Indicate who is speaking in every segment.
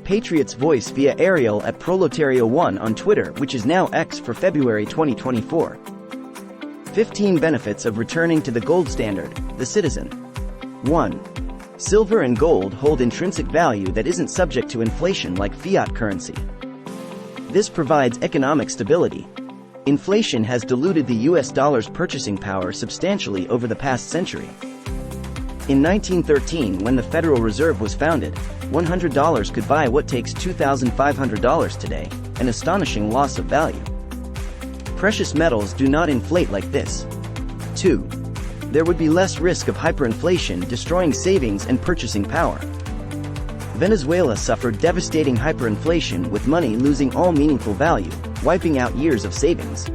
Speaker 1: Patriot's Voice via Ariel at Proletario1 on Twitter, which is now X, for February 2024. 15 benefits of returning to the gold standard, the citizen. 1. Silver and gold hold intrinsic value that isn't subject to inflation like fiat currency. This provides economic stability. Inflation has diluted the US dollar's purchasing power substantially over the past century. In 1913, when the Federal Reserve was founded, $100 could buy what takes $2,500 today, an astonishing loss of value. Precious metals do not inflate like this. 2. There would be less risk of hyperinflation destroying savings and purchasing power. Venezuela suffered devastating hyperinflation with money losing all meaningful value, wiping out years of savings.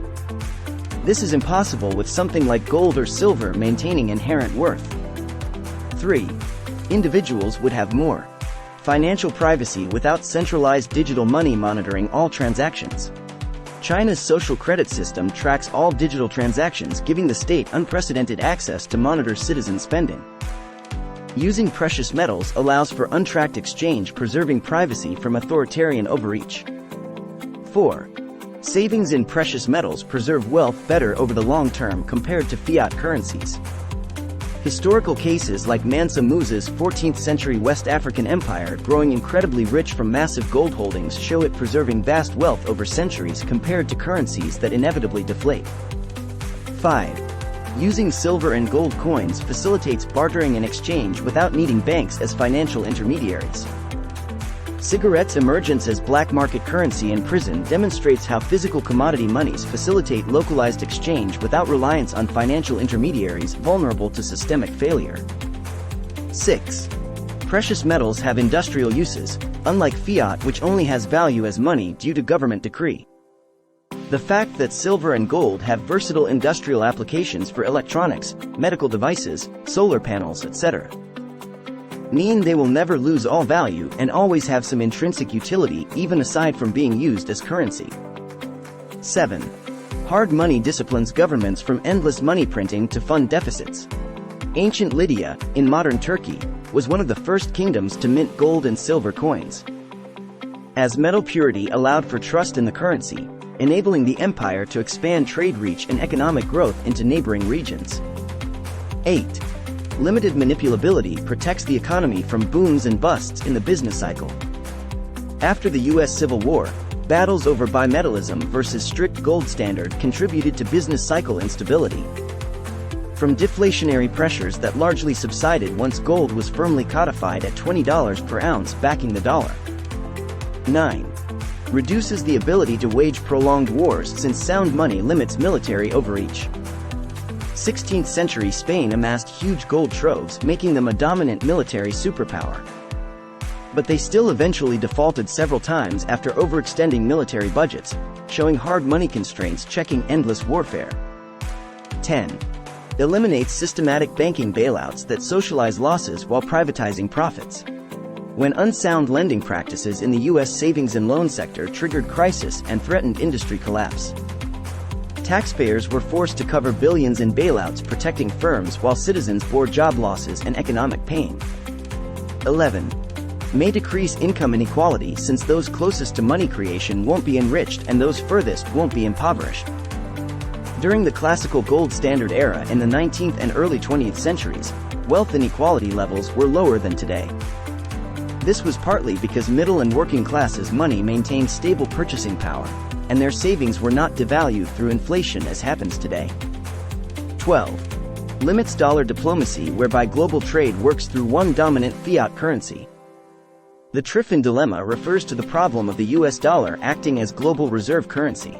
Speaker 1: This is impossible with something like gold or silver maintaining inherent worth. 3. Individuals would have more financial privacy without centralized digital money monitoring all transactions. China's social credit system tracks all digital transactions, giving the state unprecedented access to monitor citizen spending. Using precious metals allows for untracked exchange, preserving privacy from authoritarian overreach. 4. Savings in precious metals preserve wealth better over the long term compared to fiat currencies. Historical cases like Mansa Musa's 14th-century West African empire growing incredibly rich from massive gold holdings show it preserving vast wealth over centuries compared to currencies that inevitably deflate. 5. Using silver and gold coins facilitates bartering and exchange without needing banks as financial intermediaries. Cigarettes' emergence as black market currency in prison demonstrates how physical commodity monies facilitate localized exchange without reliance on financial intermediaries vulnerable to systemic failure. 6. Precious metals have industrial uses, unlike fiat, which only has value as money due to government decree. The fact that silver and gold have versatile industrial applications for electronics, medical devices, solar panels, etc., mean they will never lose all value and always have some intrinsic utility even aside from being used as currency. 7. Hard money disciplines governments from endless money printing to fund deficits. Ancient Lydia, in modern Turkey, was one of the first kingdoms to mint gold and silver coins, as metal purity allowed for trust in the currency, enabling the empire to expand trade reach and economic growth into neighboring regions. 8. Limited manipulability protects the economy from booms and busts in the business cycle. After the U.S. Civil War, battles over bimetallism versus strict gold standard contributed to business cycle instability. From deflationary pressures that largely subsided once gold was firmly codified at $20 per ounce backing the dollar. 9. Reduces the ability to wage prolonged wars since sound money limits military overreach. 16th century Spain amassed huge gold troves, making them a dominant military superpower. But they still eventually defaulted several times after overextending military budgets, showing hard money constraints checking endless warfare. 10. Eliminates systematic banking bailouts that socialize losses while privatizing profits. When unsound lending practices in the U.S. savings and loan sector triggered crisis and threatened industry collapse. Taxpayers were forced to cover billions in bailouts, protecting firms while citizens bore job losses and economic pain. 11. May decrease income inequality since those closest to money creation won't be enriched and those furthest won't be impoverished. During the classical gold standard era in the 19th and early 20th centuries, wealth inequality levels were lower than today. This was partly because middle and working classes' money maintained stable purchasing power, and their savings were not devalued through inflation as happens today. 12. Limits dollar diplomacy, whereby global trade works through one dominant fiat currency. The Triffin dilemma refers to the problem of the US dollar acting as global reserve currency.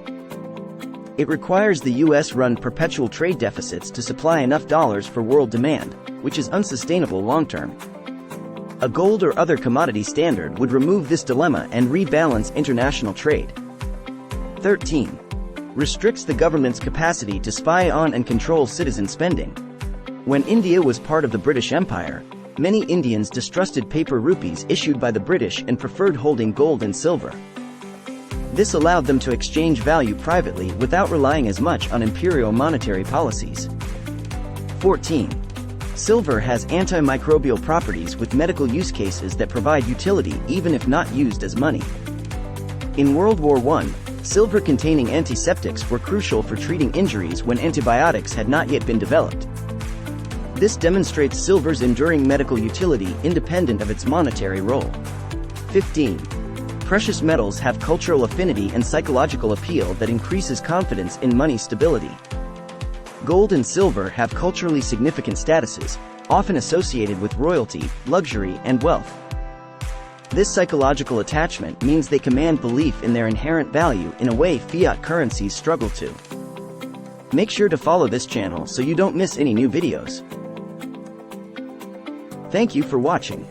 Speaker 1: It requires the US run perpetual trade deficits to supply enough dollars for world demand, which is unsustainable long-term. A gold or other commodity standard would remove this dilemma and rebalance international trade. 13. Restricts the government's capacity to spy on and control citizen spending. When India was part of the British Empire, many Indians distrusted paper rupees issued by the British and preferred holding gold and silver. This allowed them to exchange value privately without relying as much on imperial monetary policies. 14. Silver has antimicrobial properties with medical use cases that provide utility even if not used as money. In World War I, silver-containing antiseptics were crucial for treating injuries when antibiotics had not yet been developed. This demonstrates silver's enduring medical utility independent of its monetary role. 15. Precious metals have cultural affinity and psychological appeal that increases confidence in money stability. Gold and silver have culturally significant statuses, often associated with royalty, luxury, and wealth. This psychological attachment means they command belief in their inherent value in a way fiat currencies struggle to. Make sure to follow this channel so you don't miss any new videos. Thank you for watching.